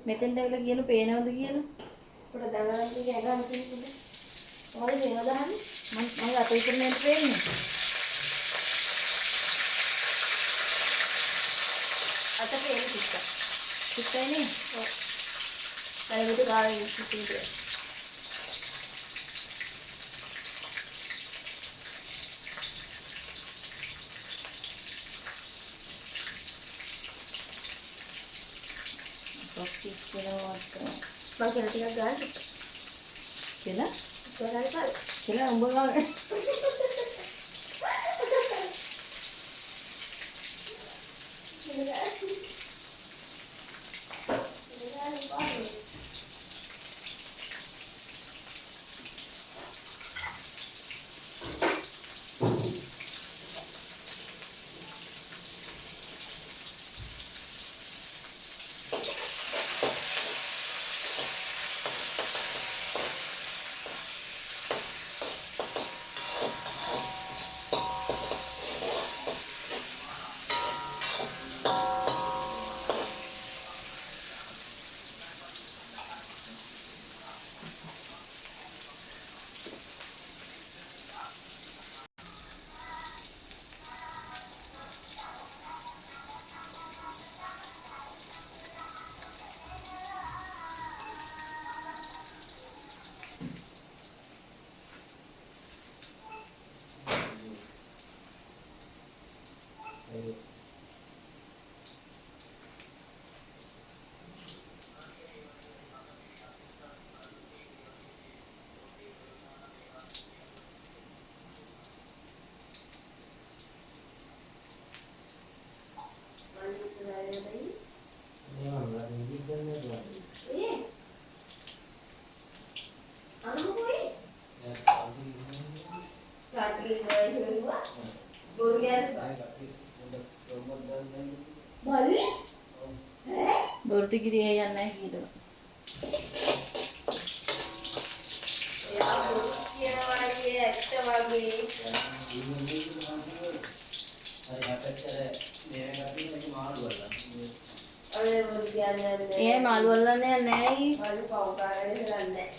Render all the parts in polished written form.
මෙතෙන්ට ඇවිල්ලා කියනු පේනවද කියලා. උඩ දඟලන එක ඇඟ අමතෙන්නේ. මොකද මේව දාන්නේ? මම අත විතරනේ පේන්නේ. අත පේන්නේ කික්ක. කික්කයි නේ. ඔව්. අරකට ගාවේ ඉස්සිතියි. කොක්ටි කියලාවත් මම කියලා ටිකක් ගන්න. කියලා කොහරි කාලේ. කියලා උඹ ගාව. බොරුටි ගිරිය යන්නේ නැහැ කියලා. එයා බොරු කියනවා අයියේ ඇත්ත වගේ. අර බොරු කියන්නේ නැහැ. ඒ මාළු වල්ලන්නේ නැහැ ඊ. මාළු පවුකාරනේ කරන්නේ.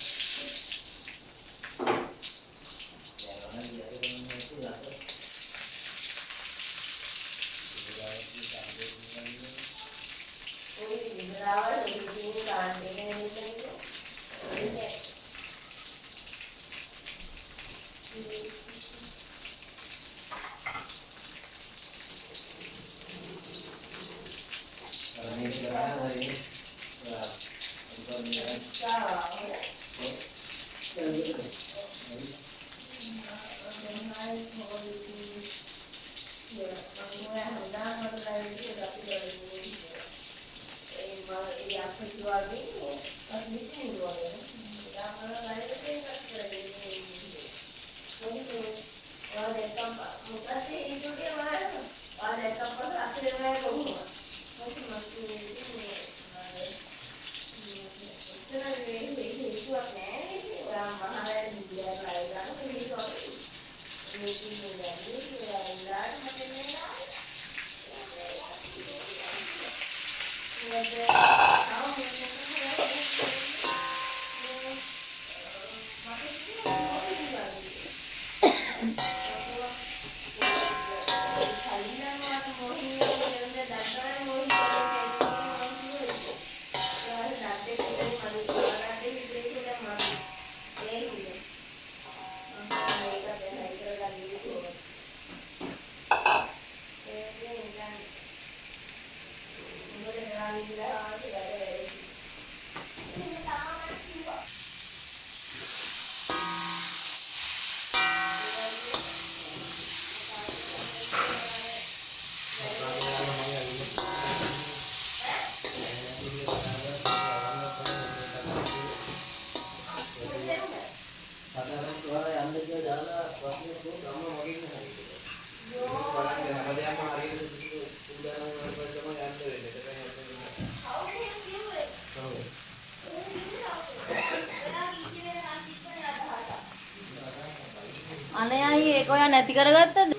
අනේ අයියේ ඒක ඔයා නැති කරගත්තද?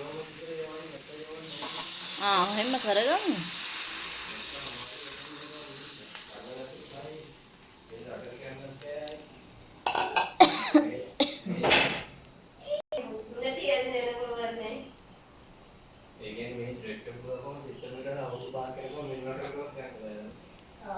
එහෙම කරගමු. ආ